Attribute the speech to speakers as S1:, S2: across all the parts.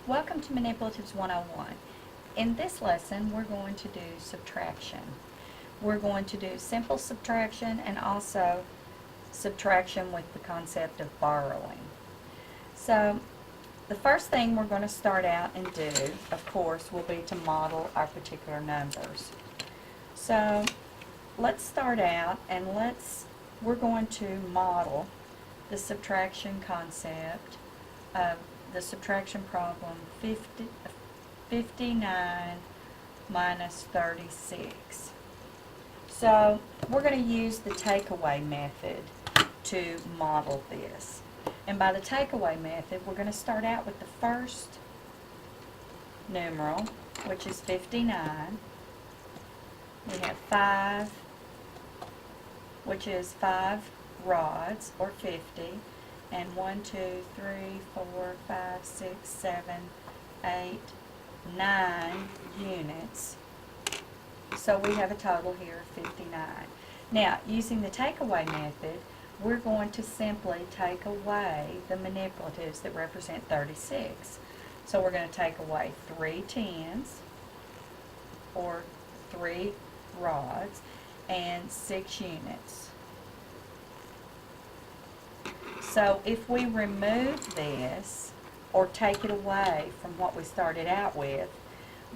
S1: Welcome to Manipulatives 101. In this lesson, we're going to do subtraction. We're going to do simple subtraction and also subtraction with the concept of borrowing. So, the first thing we're going to start out and do, of course, will be to model our particular numbers. So, let's start out and we're going to model the subtraction concept of the subtraction problem 59 minus 36. So we're going to use the takeaway method to model this. And by the takeaway method, we're going to start out with the first numeral, which is 59. We have 5, which is 5 rods, or 50, and 1, 2, 3, 4, 5, 6, 7, 8, 9 units. So we have a total here of 59. Now, using the takeaway method, we're going to simply take away the manipulatives that represent 36. So we're going to take away 3 tens, or 3 rods, and 6 units. So if we remove this, or take it away from what we started out with,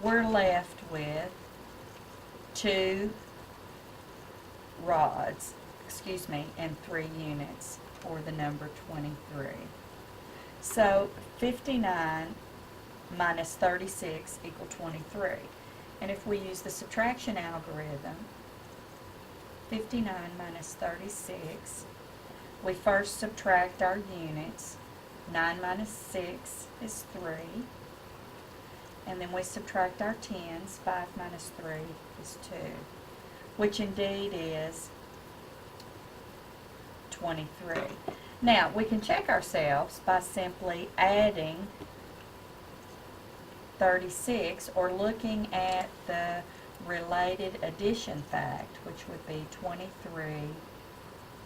S1: we're left with 2 rods, and 3 units, or the number 23. So 59 minus 36 equal 23. And if we use the subtraction algorithm, 59 minus 36, we first subtract our units. 9 minus 6 is 3. And then we subtract our tens. 5 minus 3 is 2, which indeed is 23. Now, we can check ourselves by simply adding 36, or looking at the related addition fact, which would be 23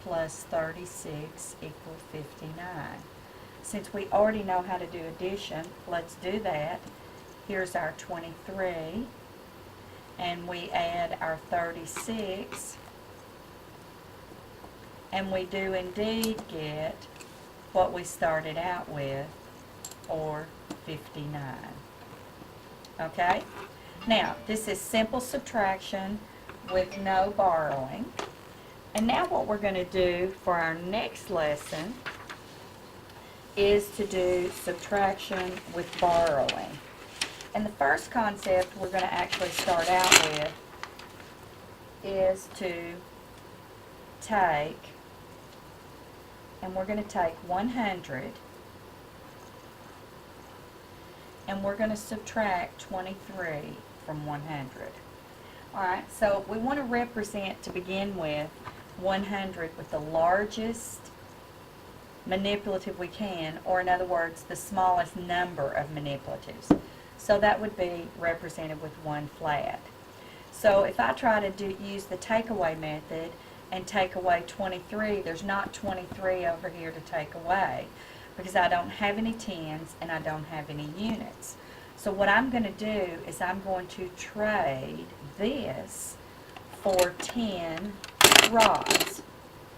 S1: plus 36 equals 59. Since we already know how to do addition, let's do that. Here's our 23, and we add our 36, and we do indeed get what we started out with, or 59. Okay? Now, this is simple subtraction with no borrowing. And now what we're going to do for our next lesson is to do subtraction with borrowing. And the first concept we're going to actually start out with is to take, and we're going to take 100, and we're going to subtract 23 from 100. Alright, so we want to represent, to begin with, 100 with the largest manipulative we can, or in other words, the smallest number of manipulatives. So that would be represented with 1 flat. So if I try to use the takeaway method and take away 23, there's not 23 over here to take away, because I don't have any tens and I don't have any units. So what I'm going to do is I'm going to trade this for 10 rods.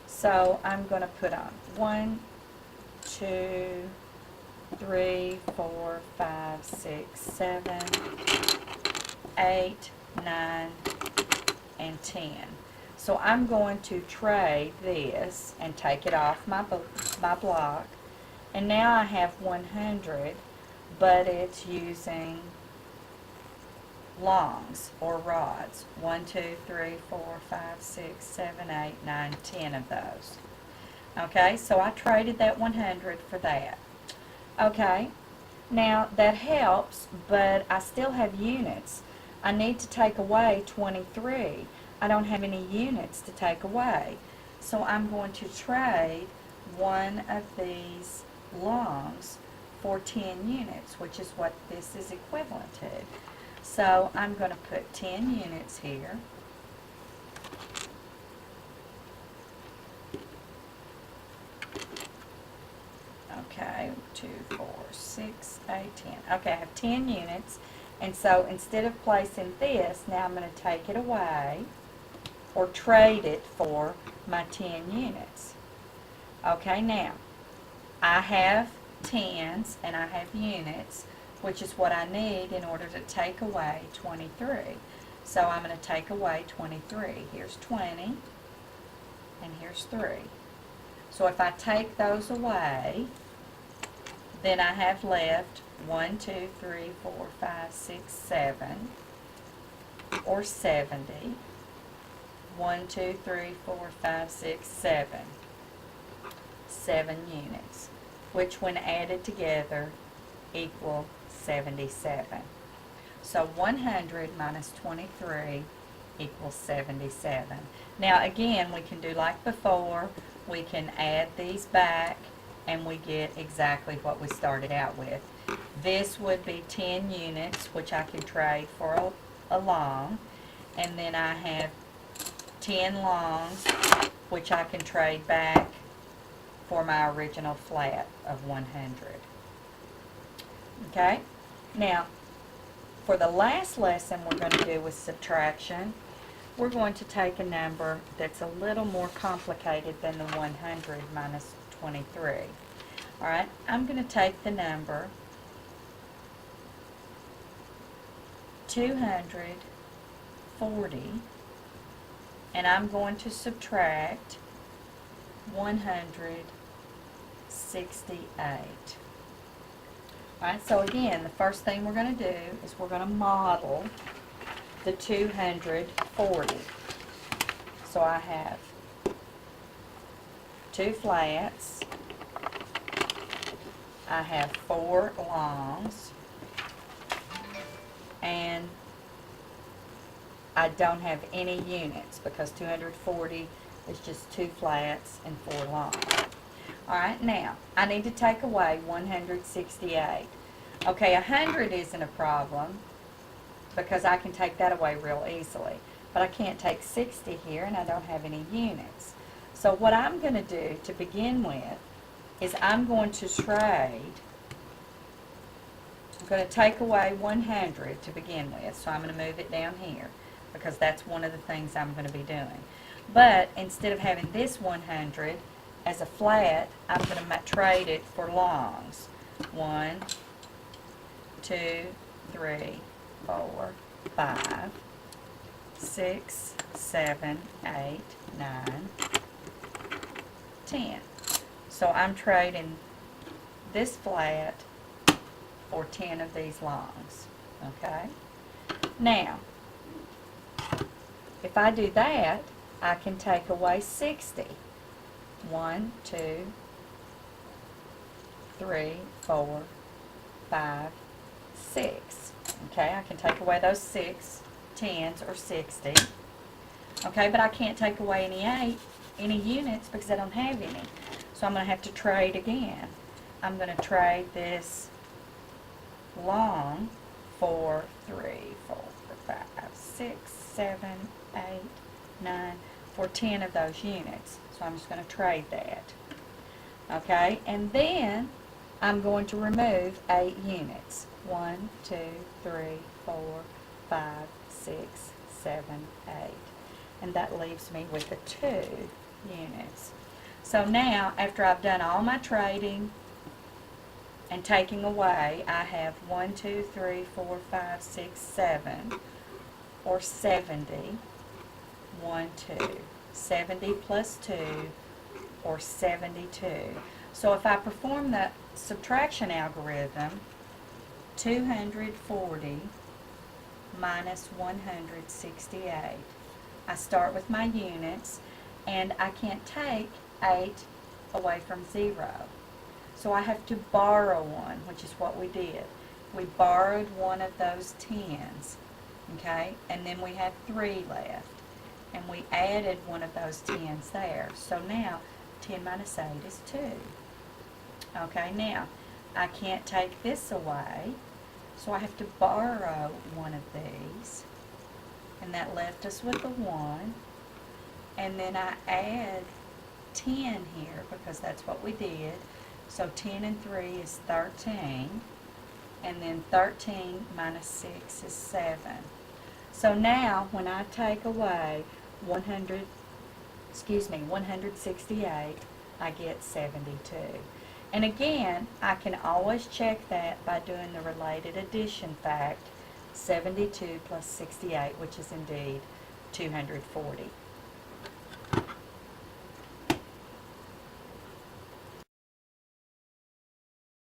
S1: So I'm going to put on 1, 2, 3, 4, 5, 6, 7, 8, 9, and 10. So I'm going to trade this and take it off my block. And now I have 100, but it's using longs, or rods. 1, 2, 3, 4, 5, 6, 7, 8, 9, 10 of those. Okay, so I traded that 100 for that. Okay, now that helps, but I still have units. I need to take away 23. I don't have any units to take away. So I'm going to trade one of these longs for 10 units, which is what this is equivalent to. So I'm going to put 10 units here. Okay, 2, 4, 6, 8, 10. Okay, I have 10 units. And so instead of placing this, now I'm going to take it away or trade it for my 10 units. Okay, now I have tens and I have units, which is what I need in order to take away 23. So I'm going to take away 23. Here's 20 and here's 3. So if I take those away, then I have left 1, 2, 3, 4, 5, 6, 7, or 70. 1, 2, 3, 4, 5, 6, 7. 7 units, which when added together equal 77. So 100 minus 23 equals 77. Now again, we can do like before. We can add these back and we get exactly what we started out with. This would be 10 units, which I can trade for a long, and then I have 10 longs, which I can trade back for my original flat of 100. Okay? Now, for the last lesson we're going to do with subtraction, we're going to take a number that's a little more complicated than the 100 minus 23. Alright, I'm going to take the number 240 and I'm going to subtract 168. Alright, so again, the first thing we're going to do is we're going to model the 240. So I have 2 flats, I have 4 longs, and I don't have any units because 240 is just 2 flats and 4 longs. Alright, now, I need to take away 168. Okay, 100 isn't a problem because I can take that away real easily. But I can't take 60 here and I don't have any units. So what I'm going to do to begin with is I'm going to trade. I'm going to take away 100 to begin with. So I'm going to move it down here because that's one of the things I'm going to be doing. But instead of having this 100 as a flat, I'm going to trade it for longs. 1, 2, 3, 4, 5, 6, 7, 8, 9, 10. So I'm trading this flat for 10 of these longs. Okay? Now, if I do that, I can take away 60. 1, 2, 3, 4, 5, 6. Okay, I can take away those 6 tens or 60. Okay, but I can't take away any units because I don't have any. So I'm going to have to trade again. I'm going to trade this long for 3, 4, 5, 6, 7, 8, 9, for 10 of those units. So I'm just going to trade that. Okay, and then I'm going to remove 8 units. 1, 2, 3, 4, 5, 6, 7, 8. And that leaves me with the 2 units. So now, after I've done all my trading and taking away, I have 1, 2, 3, 4, 5, 6, 7, or 70. 1, 2. 70 plus 2, or 72. So if I perform the subtraction algorithm, 240 minus 168. I start with my units, and I can't take 8 away from 0. So I have to borrow one, which is what we did. We borrowed one of those 10s, okay, and then we have 3 left. And we added one of those 10s there. So now, 10 minus 8 is 2. Okay, now, I can't take this away, so I have to borrow one of these. And that left us with a 1. And then I add 10 here, because that's what we did. So 10 and 3 is 13. And then 13 minus 6 is 7. So now when I take away 168, I get 72. And again, I can always check that by doing the related addition fact, 72 plus 68, which is indeed 240.